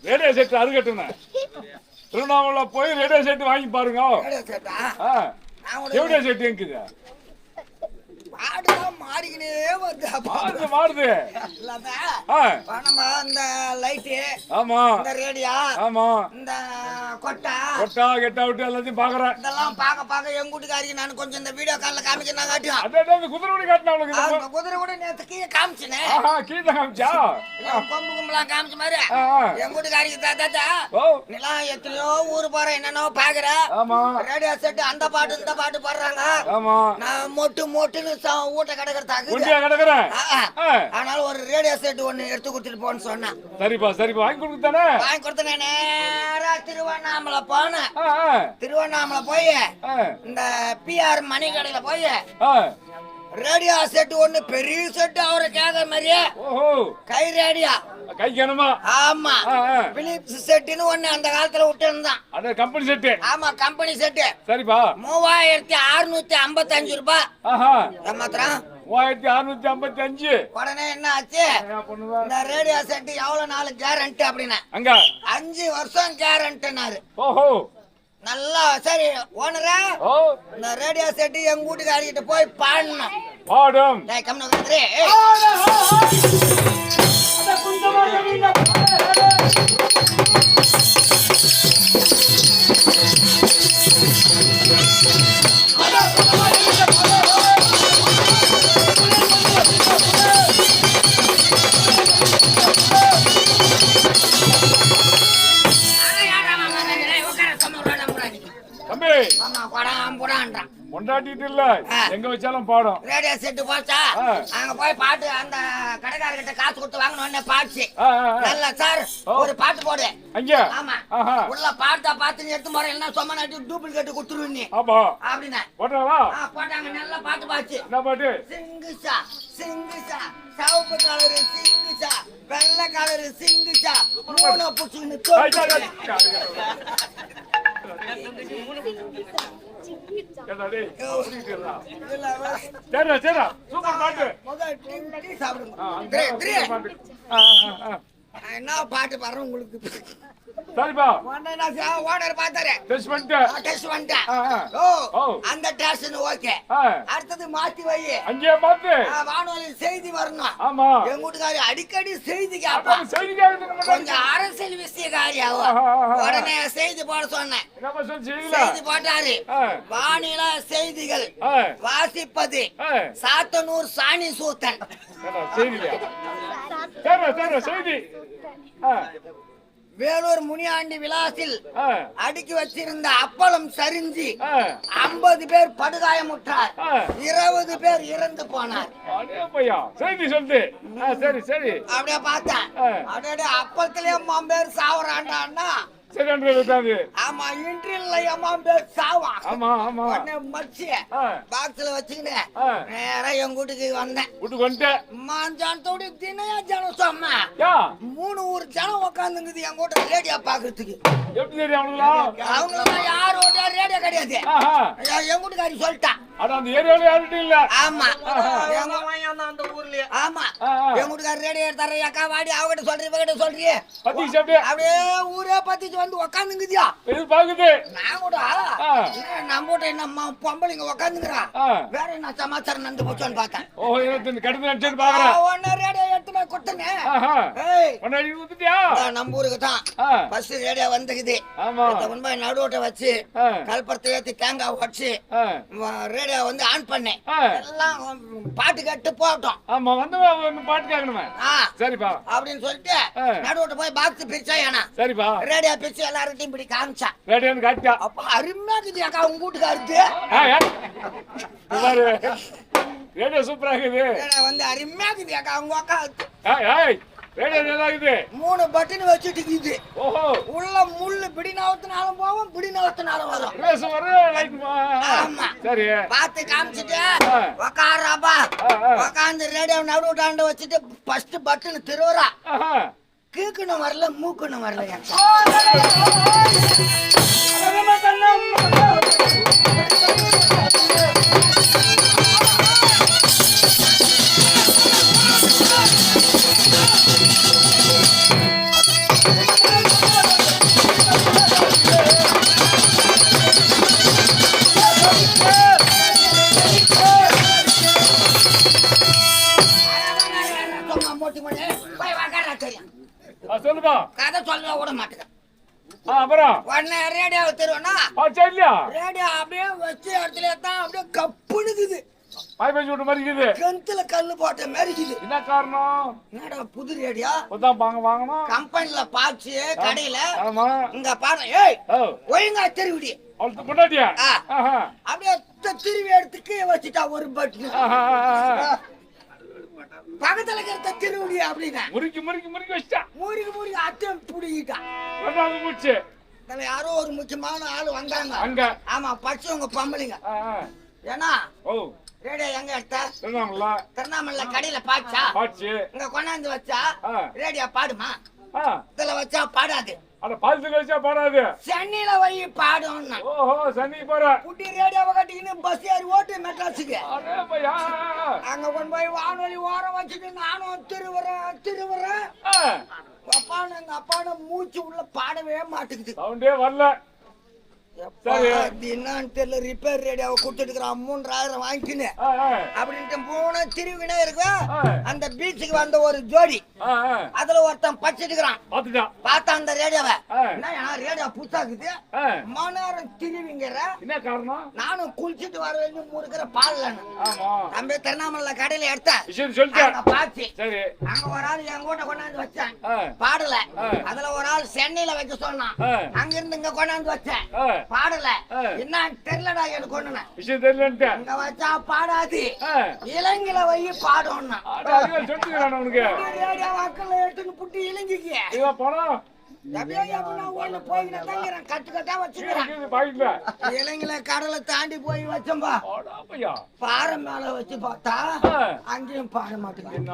Radio set அருகட்டுங்க. Tiruvannamalai போய் radio set வாங்கி பாருங்க. ரேடியோ செட் எங்குது? மாறுது. இந்த லைட்டு, ஆமா, இந்த ரேடியோ, ஆமா, இந்த கொட்டா கெட்டா விட்டு எல்லாத்தையும் பாக்குறேன். இதெல்லாம் பாக்க எங்க வீட்டுக்காரிக்கு நான் கொஞ்சம் இந்த வீடியோ கால்ல காமிக்கிறேன் காட்டியும். அதான் குதிரை கூட காட்டினா அவளுக்கு. குதிரை கூட நேத்து கீழே காமிச்சினே. கீழே காமிச்சா கொம்பு கும்பலாம் காமிச்ச மாதிரி எங்க வீட்டுக்காரிக்கு தாத்தா நீலாம் எத்தனையோ ஊரு போறேன் என்னன்னோ பாக்குற. ரேடியோ செட் அந்த பாட்டு இந்த பாட்டு பாடுறாங்க. நான் மொட்டுன்னு ஊட்ட கிடக்குறேன். அதனால ஒரு ரேடியோ செட் ஒண்ணு எடுத்து கொடுத்துட்டு போன்னு சொன்னேன். சரிப்பா வாங்கி கொடுத்தானே. வாங்கி கொடுத்தேன். நேரா திருவண்ணாமலை போனேன். திருவண்ணாமலை போய் இந்த பிஆர் மணி கடையில போய் ரேடியோ செட் ஒண்ணு பெரிய செட் அவரை கேக்குற மாதிரியே கை ரேடியோ கைக்கணுமா? ஆமா, பிலிப்ஸ் செட்னு ஒண்ணு அந்த காலத்துல விட்டு இருந்தான். அது கம்பெனி செட். ஆமா, கம்பெனி செட். சரிப்பா. 3655 ரூபாய். ஏமாத்திரம் 3655. உடனே என்ன ஆச்சு? இந்த ரேடியோ செட் எவ்வளவு நாள் கேரண்டி அப்படின்னா அங்க 5 வருஷம் கேரண்டினாரு. நல்லா சரி ஓனரா, இந்த ரேடியோ செட் எங்க வீட்டுக்காரிக்கிட்ட போய் பாடணும். பாடும் கொண்டாட்டிட்டு இல்ல, எங்க வச்சாலும் பாடும். ரேடியோ செட் போச்சா அங்க போய் பாட்டு அந்த கடைக்காரர்கிட்ட காசு கொடுத்து வாங்கணும். பாட்டு நல்ல சார் ஒரு பாட்டு போடு அங்க. ஆமா, உள்ள பாட்டா பாத்து எடுத்து போறேன், இல்லைன்னா சும்மா நாட்டி டூப்ளிகேட் கொடுத்துருவேன் நீ அப்படின்னா போட்டாங்க. நல்ல பாட்டு பாச்சு. என்ன பாட்டு? சிங்குசா சிங்குசா, சவுப்பு கலரு சிங்குசா, வெள்ளை கலரு சிங்குசா, மூணு புச்சுன்னு என்ன பாட்டு பாரு உங்களுக்கு. சரிப்பா. ஓனர் பார்த்தாரு, டெஸ்ட் பண்ணிட்டேன். அந்த டெஸ்ட் ஓகே. அடுத்தது மாத்தி வை. அங்கே மாத்து. வானொலி செய்தி வரணும். ஆமா, எங்க வீட்டுக்காரி அடிக்கடி செய்தி கேப்பா. கொஞ்சம் அரசியல் விஷயக்காரியாவோ. உடனே செய்தி போட சொன்னேன். செய்தி போட்டாரு. வானிலை செய்திகள் வாசிப்பது சாத்தனூர் சாணி சூத்தன். செய்தி வேலூர் முனியாண்டி விலாசில் அடுக்கி வச்சிருந்த அப்பளம் சரிஞ்சு 50 பேர் படுகாயமுற்றார், 20 பேர் இறந்து போனார். செய்தி சொல்லு. சரி சரி, அப்படியே பார்த்தேன். அப்படியே அப்பளத்திலே 50 பேர் சாவறான்டான்னா ஆமா, இன்ட்ரில்ல அம்மா பேர் சாவா. ஆமா ஆமா, மச்சி பாக்ஸ்ல வச்சுக்கிட்டு நேரா எங்க வீட்டுக்கு வந்தேன். வீட்டுக்கு வந்துட்டேன். மாஞ்சானத்தோட தினையா ஜனம் சொன்னா 3 ஊர் ஜனம் உட்காந்துங்குது எங்க வீட்டுல ரேடியோ பாக்குறதுக்கு. எப்படி தெரியும் அவங்கள யாரோட ரேடியோ கிடையாது. எங்க வீட்டுக்காரி சொல்லிட்டான். அந்த ஏரியால யாரும் இல்ல. ஆமா, அந்த ஊர்லயே. ஆமா, எங்க வீட்டுக்காரி ரேடியோ எடுத்தாரு. அக்கா வாடி அவகிட்ட சொல்றீங்க அப்படியே ஊரே பத்தி வந்து உக்காந்துங்குதியா பாக்குது. நான் கூட நம்ம வீட்டை நம்ம பொம்பளைங்க உக்காந்துங்கிறா, வேற என்ன சமாச்சாரம் நடந்து போச்சோன்னு பார்த்தேன். ரேடியோ எடுத்து குத்தனே ஆஹா ஏய் கொண்டாடி ஊத்துட்டியா நம்ம ஊருக்கு தான் பஸ் ரேடியோ வந்துக்குது ஆமா முன்பு நடுவோட்ட வச்சு கல்பரத்தை ஏத்தி தேங்காய் உடைச்சு ரேடியோ வந்து ஆன் பண்ணேன் எல்லாம் பாட்டு கேட்டு போட்டோம் ஆமா வந்து பாட்டு கேட்கணுமே சரிப்பா அப்படின்னு சொல்லிட்டு நடுவோட்ட போய் பாக்ஸ் பிரிச்சா ஏனா சரிப்பா ரேடியோ பிரிச்சு எல்லார்கிட்டையும் இப்படி காமிச்சா ரேடியோன்னு காட்டியா அப்ப அருமையா இருக்குது அக்கா உங்க வீட்டுக்காருக்கு ரேடியோ சூப்பரா இருக்குது ரேடியோ வந்து அருமையா இருக்குது அக்கா உங்க அக்கா ரேடியோ நல்லா இருக்குது 3 பட்டன் வச்சுட்டு இருக்குது ஓஹோ உள்ள முள்ளு பிடி நவத்தினாலும் போவோம் பிடி நவத்தினாலும் வரும் ரேஸ் வரும் லைட் ஆமா சரி பார்த்து காமிச்சிட்டு உக்காராப்பா உக்காந்து ரேடியோ நடுவுட்டாண்டு வச்சுட்டு ஃபர்ஸ்ட் பட்டன் திருவரா கீக்கணும் வரல மூக்கணும் வரல சொல்லுப்பா கதை சொல்ல விட மாட்டேன் அப்புறம் உடனே ரேடியோ தருவேன்னா ரேடியோ அப்படியே வச்ச இடத்துல தான் அப்படியே கப்புனுக்குது பாய் பேசி விட்ட மாதிரி இருக்குது கிணத்துல கல்லு போட்ட மாதிரி இருக்குது என்ன காரணம் என்னடா புது ரேடியோ வாங்கணும் கம்பெனில பாச்சு கடையில ஆமா இங்க பாரு ஏய் ஒழுங்கா திருவிடி அவளுக்கு பொண்டாட்டியா அப்படியே திருவி எடுத்துக்கு வச்சுட்டா ஒரு பட்டன் பக்கத்துல இருக்கிற திருவிடி அப்படின்னா முறுக்கி வச்சிட்டா முறுக்கி அத்தையும் புடிக்கிட்டான் மூச்சு யாரோ ஒரு முக்கியமான ஆளு வந்தாங்க அங்க ஆமா பச்சவங்க பொம்பளைங்க ஏன்னா ரேடியோ எங்க எடுத்த திருவண்ணாமலை கடையில பாச்சா இங்க கொண்டாந்து வச்சா ரேடியோ பாடுமா இதுல வச்சா பாடாது அட பாலத்துல வச்சா பாடாது சென்னையில வை பாடும் ஓஹோ சென்னை போற குட்டி ரேடியோவை கட்டிக்கின்னு பஸ் ஏறி ஓட்டு மெட்ராஸுக்கு அங்க கொண்டு போய் வானொலி ஓரம் வச்சுட்டு நானும் திருவுறேன் அப்பான எங்க அப்பான மூச்சு உள்ள பாடவே மாட்டேங்குது சவுண்டே வரல என்னன்னு தெரியல ரிப்பேர் ரேடியோவை கொடுத்துட்டுக்கிறான் 3000 வாங்கிக்கின்னு அப்படின்ட்டு 3 திருவினே இருக்கு அந்த பீச்சுக்கு வந்த ஒரு ஜோடி அதுல ஒருத்தன் பச்சிட்டுக்கிறான் பார்த்தா அந்த ரேடியோவை என்ன ரேடியோ புத்தாக்குது மணி திருவிங்கிற என்ன காரணம் நானும் குளிச்சுட்டு வர வேண்டிய முறுக்கிற பாடல தம்பி திருவண்ணாமலை கடையில எடுத்தேன் பாச்சு அங்க ஒரு ஆள் என் கூட கொண்டாந்து வச்சேன் பாடல அதுல ஒரு ஆள் சென்னையில வைக்க சொன்னான் அங்க இருந்து இங்க கொண்டாந்து வச்சேன் பாடல என்ன தெரியலடா எனக்கு ஒண்ணு விஷயம் தெரியல இங்க வச்சா பாடாது இலங்கையில வை பாடணும் உனக்கு ரேடியோ வாக்குல எடுத்துன்னு புட்டி இலங்கைக்கு பணம் இலங்கையில கடலை தாண்டி போய் வச்சோம்பா பாறை மேல வச்சு பார்த்தா அங்கேயும் பாட மாட்டேங்குது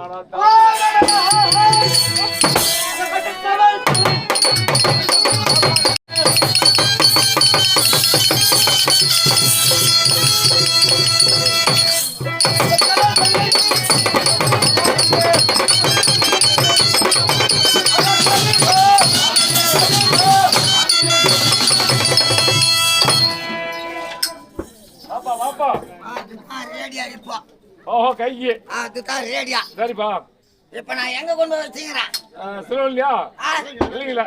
ஓஹோ கைக்கு அதுதான் ரேடியா சரிப்பா இப்ப நான் எங்க கொண்டு போய் வச்சுக்கிறேன் சிலோன்லயா இல்லைங்களா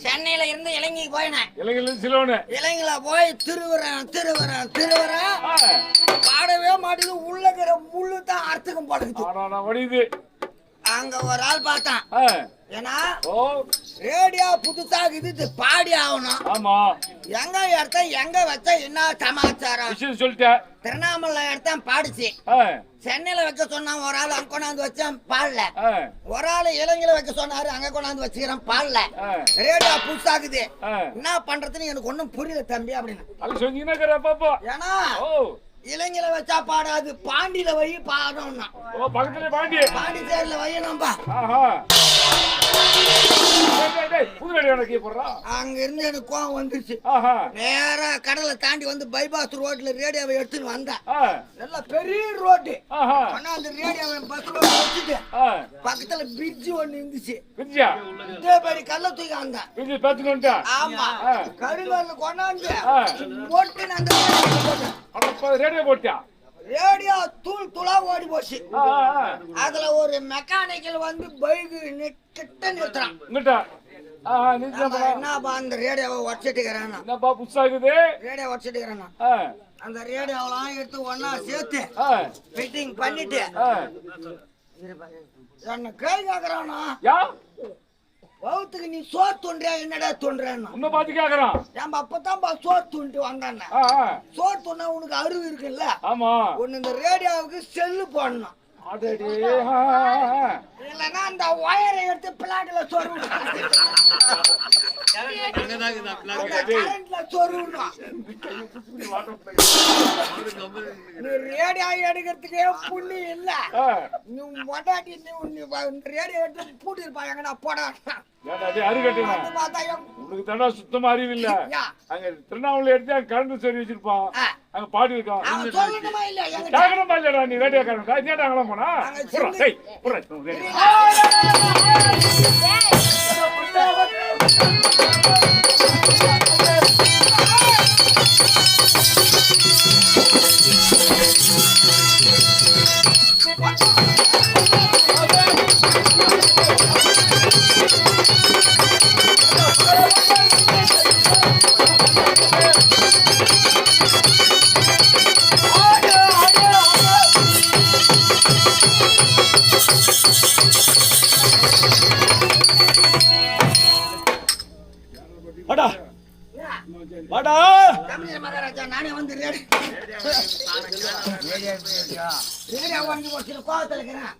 சென்னையில இருந்து இலங்கைக்கு போயினேன் இலங்கையில சிலோனு இலங்கையில போய் திருவுறேன் பாடவே மாட்டேங்குது உள்ள இருக்கிற முள்ளு தான் அர்த்தகம் படுக்குது அங்க ஒரு ஆள் பார்த்தான் ஏன்னா ரேடியோ புதுசா இது பாடி ஆகணும் ஆமா எங்க எடுத்த எங்க வச்ச என்ன சமாச்சாரம் சொல்லிட்டேன் திருவண்ணாமலை எடுத்தேன் பாடிச்சு சென்னையில வைக்க சொன்னா ஒரு ஆள் அங்க கொண்டாந்து வச்சேன் பாடல ஒரு ஆள் இலங்கையில வைக்க சொன்னாரு அங்க கொண்டாந்து வச்சுக்கிறேன் பாடல ரேடியோ புதுசாகுது என்ன பண்றதுன்னு எனக்கு ஒண்ணும் புரியல தம்பி அப்படின்னு ஏன்னா இலங்கையில வச்சா பாடாது பாண்டியில வை பாடணும்னா பாண்டிச்சேரியில வையணும்பா அங்க இருந்து எனக்கு கோவம் வந்துருச்சு நேரா கடலை தாண்டி வந்து பைபாஸ் ரோட்ல ரேடியோவை எடுத்துன்னு வந்தேன் நல்ல பெரிய ரோடு ஆனா அந்த ரேடியோவை பஸ் ரோடு வச்சுட்டு பக்கத்துல பிரிட்ஜ் ஒண்ணு இருந்துச்சு இதே மாதிரி கல்ல தூக்கி வந்தேன் ஆமா கருங்கல்ல கொண்டாந்து போட்டு அந்த ரேடியோ போட்டியா ரேடியோ தூள் தூளா ஓடி போச்சு. அதுல ஒரு மெக்கானிக்கல் வந்து பைக் கிட்ட நிறுத்துறான். என்னப்பா அந்த ரேடியோவை உடச்சிட்டுக்கிறான். என்னப்பா புதுசா இருக்குது ரேடியோ உடச்சிட்டுக்கிறான். அந்த ரேடியோவெல்லாம் எடுத்து ஒன்னா சேர்த்து ஃபிட்டிங் பண்ணிட்டு என்ன கை காக்குறானா? வவுத்துக்கு நீ சோறு தூண்டுறியா என்னடா தூண்டுறேன்னா உன்னை பார்த்து கேக்குறான். நம்ம அப்பதான் சோறு தூண்டு வந்தானே. சோறு தூண்டா உனக்கு அறிவு இருக்குல்ல? ஆமா. ஒன்னு இந்த ரேடியோவுக்கு செல்லு போடணும். இல்லன்னா அந்த ஒயரை எடுத்து பிளாட்ல சொருவணும். ரேடியோ எடுக்கிறதுக்கே புண்ணி இல்ல. நீ மொட்டாட்டி ரேடியோ எடுத்து பூட்டி இருப்பா எங்கடா போடா. சுத்தமா அறிவு இல்ல. அங்க திருவண்ணாமலை எடுத்து கரண்ட் சொல்லி வச்சிருப்பான். அங்க பாடி இருக்கான். கேட்கணுமா இல்லடா நீ ரேடியோ கேட்டாங்களாம் போனா மகாராஜா நானே வந்து ரேடியோ வாங்கி வச்சு கோவத்தில் இருக்கிறேன்.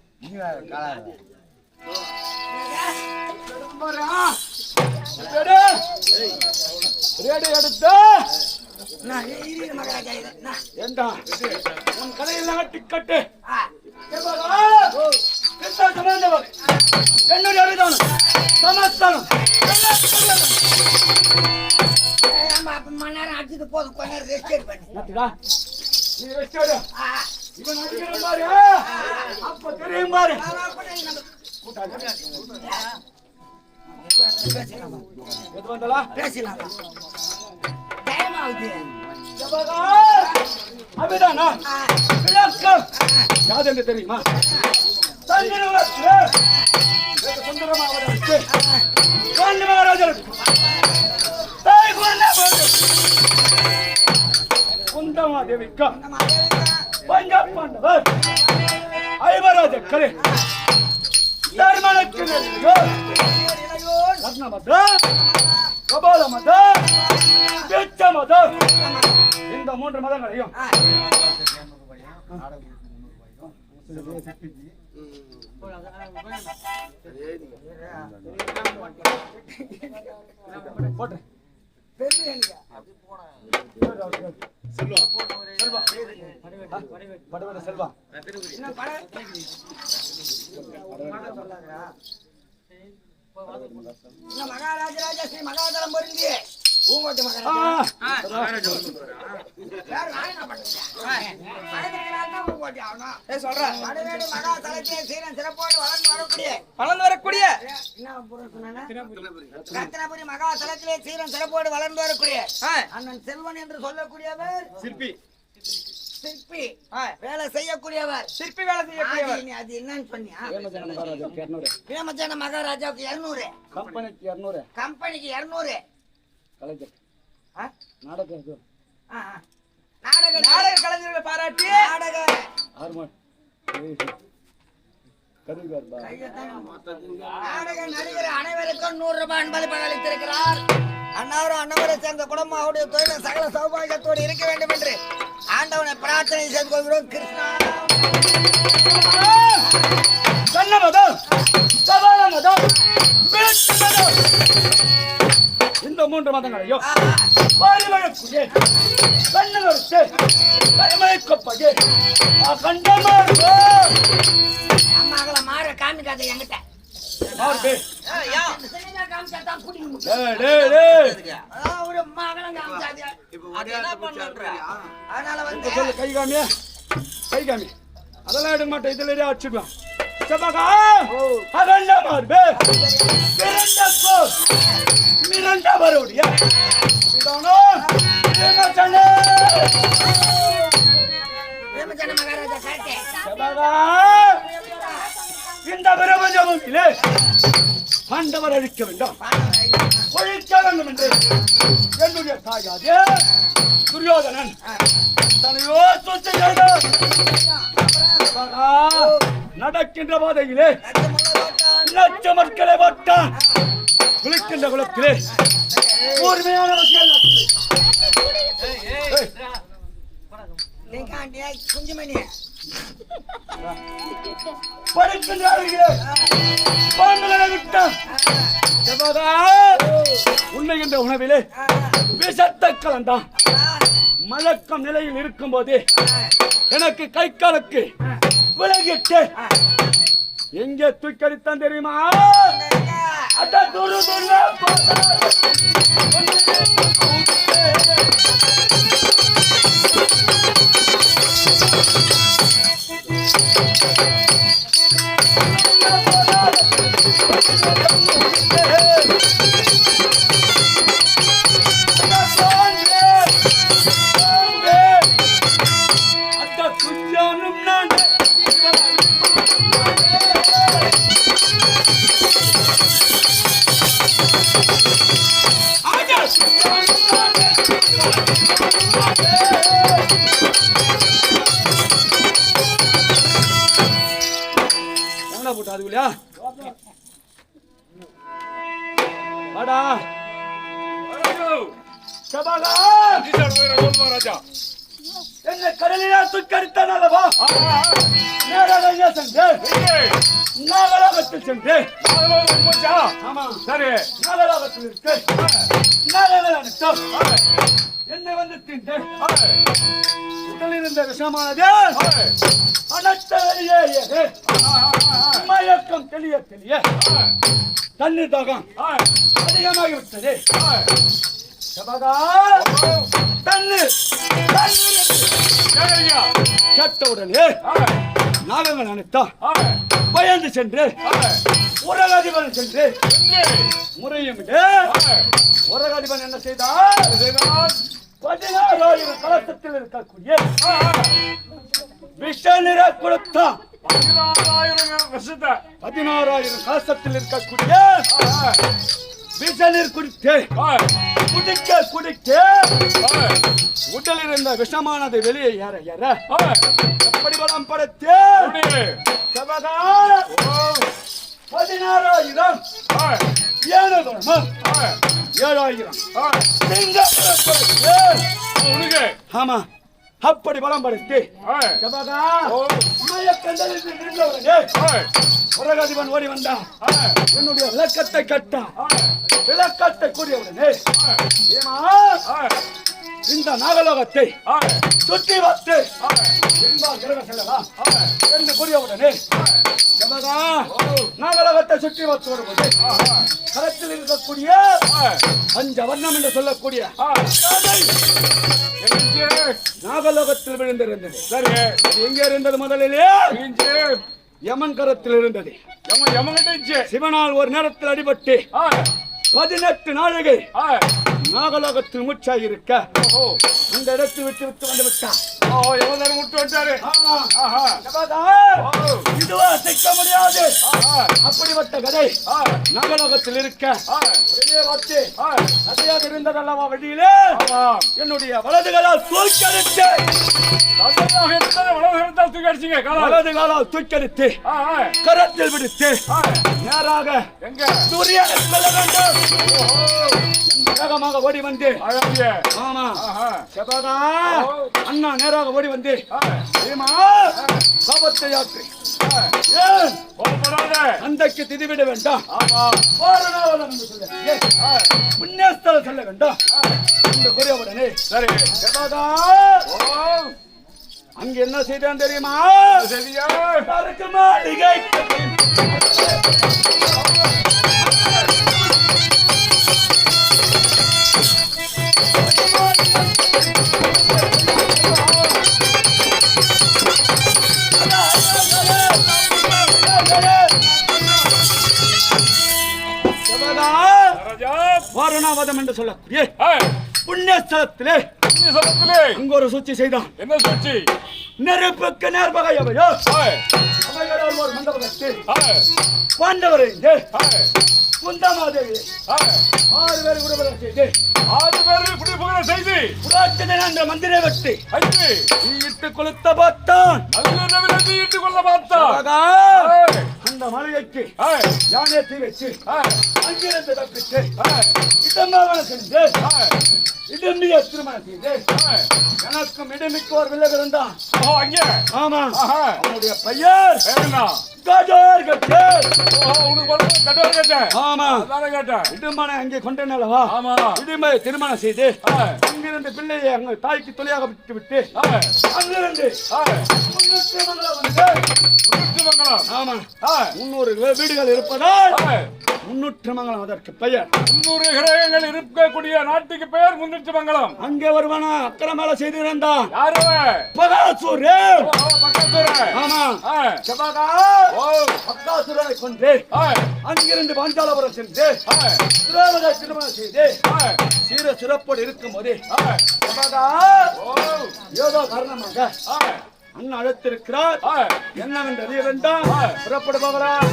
ரேடியோ எடுத்து மகாராஜா ஏண்டா உன் கதையெல்லாம் டிக்கெட்டு என்னுடைய அபிதானம் சமஸ்தானம் மணி நேரம் அடிச்சது போதும். கொஞ்ச நேரம் ரெஸ்ட் பண்ணி நீ ரெஸ்ட் எடு. இவன் அடிக்கிற பாரு அப்ப தெரியும் பாரு. பேசலாம் டைம் ஆகுது. அபிதானா யாதென்று தெரியுமா? குந்தமாதேவிக்கா பஞ்ச பாண்டவர் ஐவராஜ கரை தர்மனுக்கு ரத்னமத கபாலமத பிச்சமத இந்த 3 மதங்களையும் போட்டு செல்வா செல்வா படவட செல்வா மகாராஜராஜ ஸ்ரீ மகாதலம் பொருந்தி பூங்கோட்டு மகாராஜா வளர்ந்து வரக்கூடிய ரத்னபுரி மகாதலத்திலே சீரன் சிறப்போடு வளர்ந்து வரக்கூடிய அண்ணன் செல்வன் என்று சொல்லக்கூடியவர் சிற்பி. சிற்பி வேலை செய்யக்கூடியவர். சிற்பி வேலை செய்யக்கூடியவர். அது என்னன்னு சொன்னியா? பிரேமச்சந்திர மகாராஜாவுக்கு 200, கம்பெனிக்கு 200, கம்பெனிக்கு 200. கலைஞர் நாடக நாடக கலைஞர்களை பாராட்டி நாடக நாடக நடிகர் அனைவருக்கும் 100 ரூபாய் அன்பளிப்பாக அளித்திருக்கிறார். அன்னாரும் அன்னவரை சேர்ந்த குடும்பம் அவருடைய தொழில் சகல சௌபாகியத்தோடு இருக்க வேண்டும் என்று ஆண்டவனை பிரார்த்தனை செய்து கொள்கிறோம். கிருஷ்ணா இந்த 3 மதங்களையும் அம்மாக்களை மாற காமிக்காத என்கிட்ட. ஒரு மகளும் காமிக்காத. அதனால வந்து கை காமியா கை காமி அதெல்லாம் எடுக்க மாட்டேன். இதுல அடிச்சுக்கலாம். மிரண்டா வருடியா ராஜா மகாராஜா கரெக்ட். சபகா இந்த பிரபஞ்சமிலே பாண்டவர் அழிக்க வேண்டாம், ஒழிக்க வேண்டும் என்று என்னுடைய தாயாதே துரியோதனன் தனையோ சொத்து செய்தார். நடக்கின்ற பாதையிலே லட்சமக்களை போட்டான், குளிக்கின்ற குளத்திலே கூர்மையான குஞ்சுமணி உண்மை என்ற உணவிலே விஷத்தை கலந்தான். மழக்கம் நிலையில் இருக்கும் போது எனக்கு கை காலுக்கு விலகிட்டு எங்கே தூக்கடித்தான் தெரியுமா? அட துரு என்ன கடலிலே தூக்கடித்தான் அல்லவா? நேரடியாக சென்று நாகலோகத்தில் சென்று சரி நாகலோகத்தில் இருக்கு நாகங்கள் அனைத்தும் என்னை வந்து தீண்டு உடலில் இருந்த விஷமானது அனைத்த வெளியே மயக்கம் தெளிய தெளிய தண்ணீர் தாகம் அதிகமாகிவிட்டது. தண்ணீர் கேட்டவுடனே நாகங்கள் அனைத்தும் பயந்து சென்று உரகாதிபன் சென்று முறையுமிட்டு உரகாதிபன் என்ன செய்தார்? 16,000 கலசத்தில் இருக்கக்கூடிய விஷ நிற கொடுத்தான். 16,000 கலசத்தில் இருக்கக்கூடிய விஷ நீர் குடித்து குடிக்க குடிக்க உடலில் இருந்த விஷமானது வெளியே ஏற ஏற எப்படி பலம் படுத்து 16,000 7,000 ஆமா அப்படி பலம் படுத்தி உரகாதிபன் ஓடி வந்தான். என்னுடைய விளக்கத்தை கட்டான். விளக்கத்தை கூறியவுடனே இந்த நாகலோகத்தை சுற்றி வந்து செல்லலாம் என்று கூறியவுடனே நாகலோகத்தை சுற்றி வந்து வரும்போது கரத்தில் இருக்கக்கூடிய பஞ்சவர்ணம் என்று சொல்லக்கூடிய நாகலோகத்தில் விழுந்திருந்தது. சரி, எங்கே இருந்தது? முதலிலே யமன் கரத்தில் இருந்தது. சிவனால் ஒரு நேரத்தில் அடிபட்டு 18 நாழிகை நாகலோகத்தில் மூச்சாகி இருக்க அந்த இடத்தை விட்டு விட்டு வந்து விட்டார். இதுவா சிக்க முடியாது. அப்படிப்பட்ட கதை நாகலோகத்தில் இருக்க கதையாக இருந்ததல்லவா? வழியிலே என்னுடைய வலதுகளால் தூக்கடித்து வலது காலால் தூக்கடித்து கரத்தில் விடுத்து நேராக சூரியனை செல்ல வேண்டும். வேகமாக ஓடி வந்து ஆமா செபகா அண்ணா நேராக ஓடி வந்து சாபத்தை யாத்திரை அந்தைக்கு திதிவிட வேண்டாம். புண்ணியஸ்தலம் செல்ல வேண்டாம் என்று கூறியவுடனே சரி செபகா அங்க என்ன செய்தான் தெரியுமா? மாளிகை வாரணாவதம் என்று சொல்லக்கூடிய புண்ணியஸ்தலத்திலே அங்க ஒரு சூழ்ச்சி செய்தான். என்ன சூழ்ச்சி? நெருப்புக்கு நேர்பகை அவையோ அவையோடு ஒரு மண்டபத்தில் பாண்டவரை குந்தமாதேவி 6 பேர் குடிபுறம் செய்து 6 பேர் குடிபுறம் செய்து புராட்சதன் என்ற மந்திரை வெட்டி நீ இட்டு கொளுத்த பார்த்தான் நல்ல இட்டு கொள்ள பார்த்தான் அந்த மலையைக்கு யானை தீ வச்சு அங்கிருந்து தப்பிச்சு இடமாக செஞ்சு இடமிய திருமணம் செய்து எனக்கும் இடமிக்கோர் வில்லை இருந்தான் ஆமா அவனுடைய பையன் கடோர் கட்டேன் ஆமா இடுமனை அங்கே கொண்டனல்லவா இடுமை திருமணம் செய்து அங்கிருந்து பிள்ளையை அங்க தாய்க்கு துணையாக விட்டு விட்டு அங்கிருந்து 300 ஆமா 300 வீடுகள் இருப்பதால் 300 மங்கலம் அதற்கு பெயர் 300 கிரகங்கள் இருக்கக்கூடிய நாட்டுக்கு பெயர் 300 மங்கலம். அங்கே வருவானா அக்கிரமல செய்திருந்தான் யாரு பகாசுரன் பகாசுரன் ஆமா சபகா பகாசுரனை கொண்டு அங்கிருந்து பாஞ்சாலபுரம் சென்று திரௌபதியை திருமணம் செய்து சீர சிறப்போடு இருக்கும் போது சபகா ஏதோ காரணமாக அண்ணன் அழைத்திருக்கிறார் என்னவென்று அறிய வேண்டாம் புறப்படு போகலாம்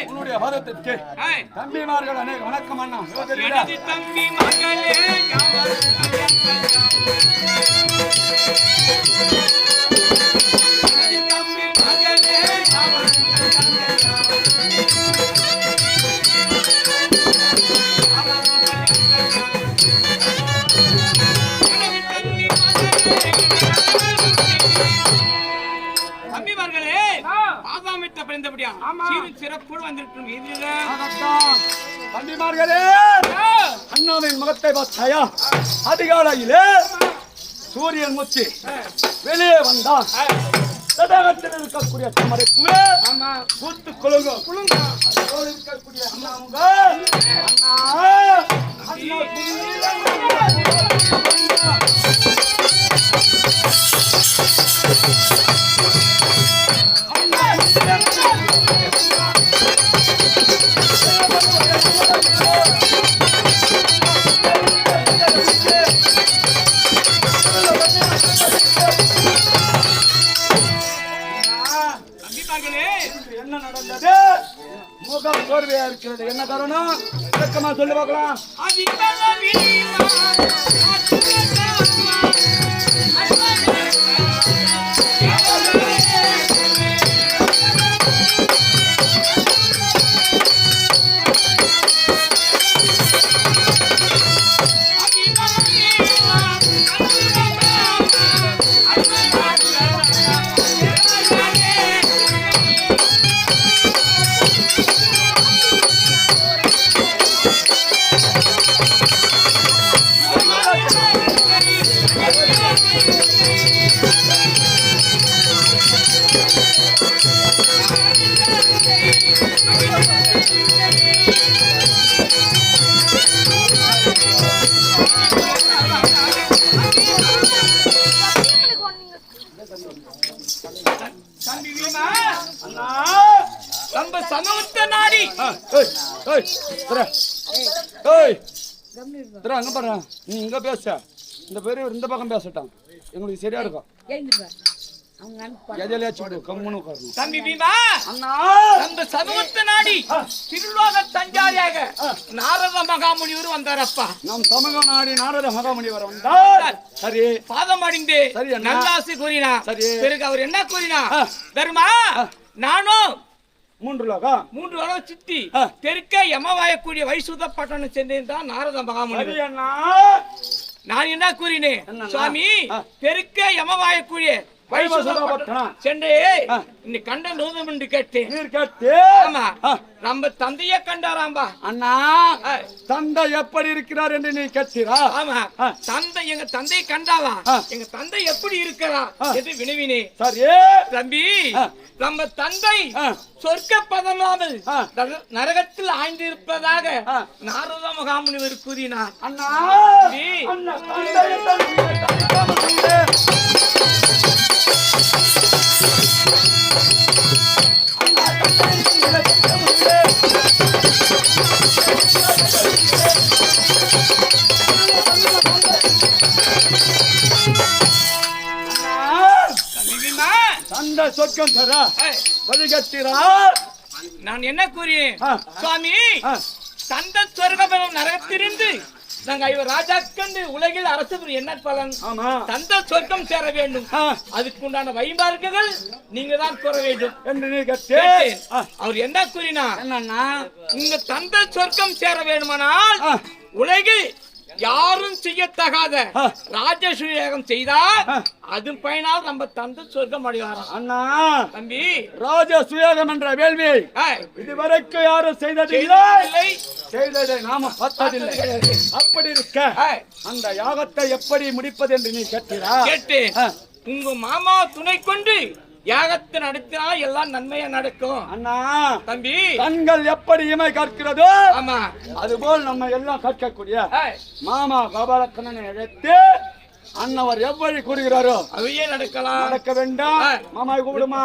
உன்னுடைய பாதத்திற்கு தம்பிமார்கள் அநேக வணக்கம் அண்ணா தம்பி மகளே தம்பிமார்களே அண்ணாவின் முகத்தை பார்த்தாயா அதிகாலையிலே சூரியன் முச்சி வெளியே வந்தான் தடாகத்தில் இருக்கக்கூடிய தாமரைப்பூவே பூத்து குலுங்க அதோடு இருக்கக்கூடிய அண்ணாவுங்க என்ன நடந்தது முகம் சோர்வையா இருக்கிறது என்ன காரணம் விளக்கமா சொல்லி பார்க்கலாம் அங்க பாரு நீ இங்க பேச இந்த பேரு இந்த பக்கம் பேசட்டான் எங்களுக்கு சரியா இருக்கும் தம்பி பீமா நம்ம சமூகத்தை நாடி திருலோக சஞ்சாரியாக நாரத மகாமுனிவர் வந்தாரப்பா நம் சமூக நாடி நாரத மகாமுனிவர் வந்தார் சரி பாதம் அடிந்து நல்லாசி கூறினா பிறகு அவர் என்ன கூறினா தர்மா நானும் 3 லோகம் 3 வரை சுத்தி தெற்க யமவாயக்கூடிய வைசுத பட்டணம் சென்றிருந்தான் நாரத மகாமுனிவர் நான் என்ன கூறினேன் சுவாமி தெற்க யமவாயக்கூடிய வைவசுதாபட்டணம் சென்று இன்னை கண்ட நூதம் என்று கேட்டேன். நீர் கேட்டு ஆமா நம்ம தந்தைய கண்டாராம்பா. அண்ணா தந்தை எப்படி இருக்கிறார் என்று நீ கேட்டீரா? ஆமா தந்தை எங்க தந்தை கண்டாவா எங்க தந்தை எப்படி இருக்கிறா என்று வினவினே. சரி தம்பி நம்ம தந்தை சொர்க்க பதமாமல் நரகத்தில் ஆய்ந்திருப்பதாக நாரத மகாமுனிவர் கூறினார். அண்ணா தந்த சொர்க்கம் தர வழிகட்டிறார். நான் என்ன கூறினேன் சுவாமி? தந்த சொர்க்கம் நரகத்திலிருந்து நாங்க ராஜாக்கண்டு உலகில் அரசு என்ன பலன்? தந்த சொர்க்கம் சேர வேண்டும், அதுக்குண்டான வைமார்க்குகள் நீங்க தான் கூற வேண்டும் என்று நீ கேட்டேன். அவர் என்ன கூறினா என்னன்னா உங்க தந்த சொர்க்கம் சேர வேண்டுமானால் உலகில் யாரும் செய்யத்தகாத ராஜசூயகம் செய்தால் அது பயனால் நம்ம தந்த சொர்க்கம் அடைவாராம். அண்ணா தம்பி ராஜசூயகம் என்ற வேள்வியை இதுவரைக்கும் யாரும் செய்ததில்லை, செய்ததை நாம பார்த்ததில்லை. அப்படி இருக்க அந்த யாகத்தை எப்படி முடிப்பது என்று நீ கேட்டீரா? கேட்டேன். உங்க மாமா துணை கொண்டு யாகத்தை நடத்தினால் எல்லாம் நன்மையா நடக்கும். அண்ணா தம்பி கண்கள் எப்படி இமை கற்கிறதோ ஆமா அதுபோல் நம்ம எல்லாம் கற்கக்கூடிய மாமா கோபாலக்கண்ணனை அழைத்து அண்ணவர் எவ்வளவு கூறுகிறாரோ அவையே நடக்கலாம். நடக்க வேண்டாம். மாமா கூப்பிடுமா?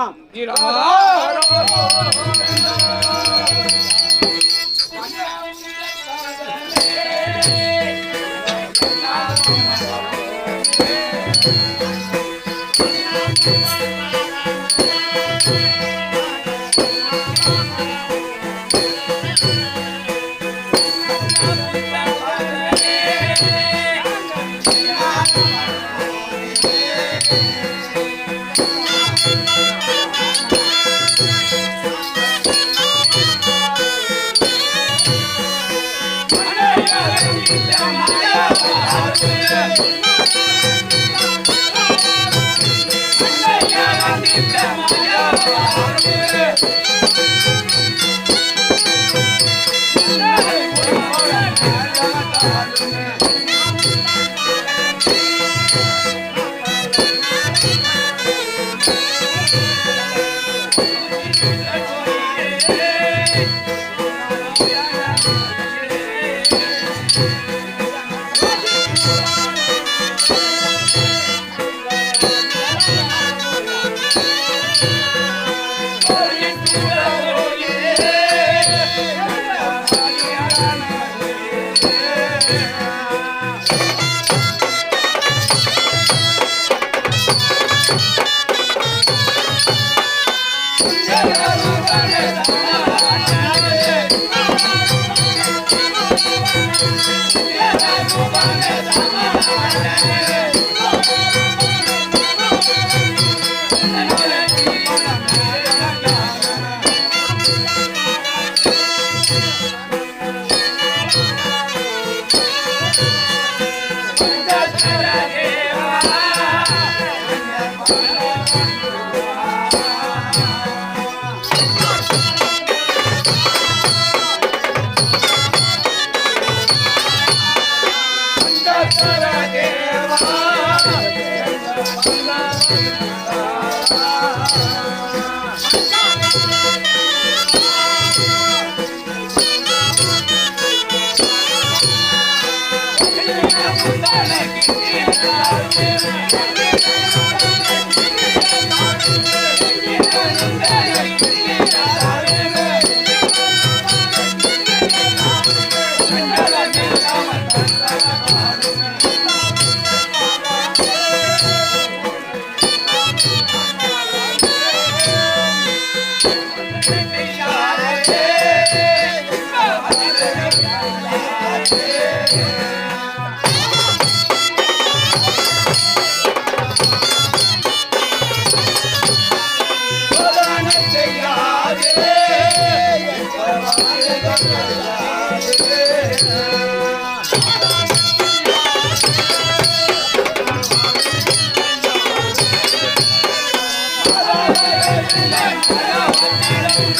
வந்திடும்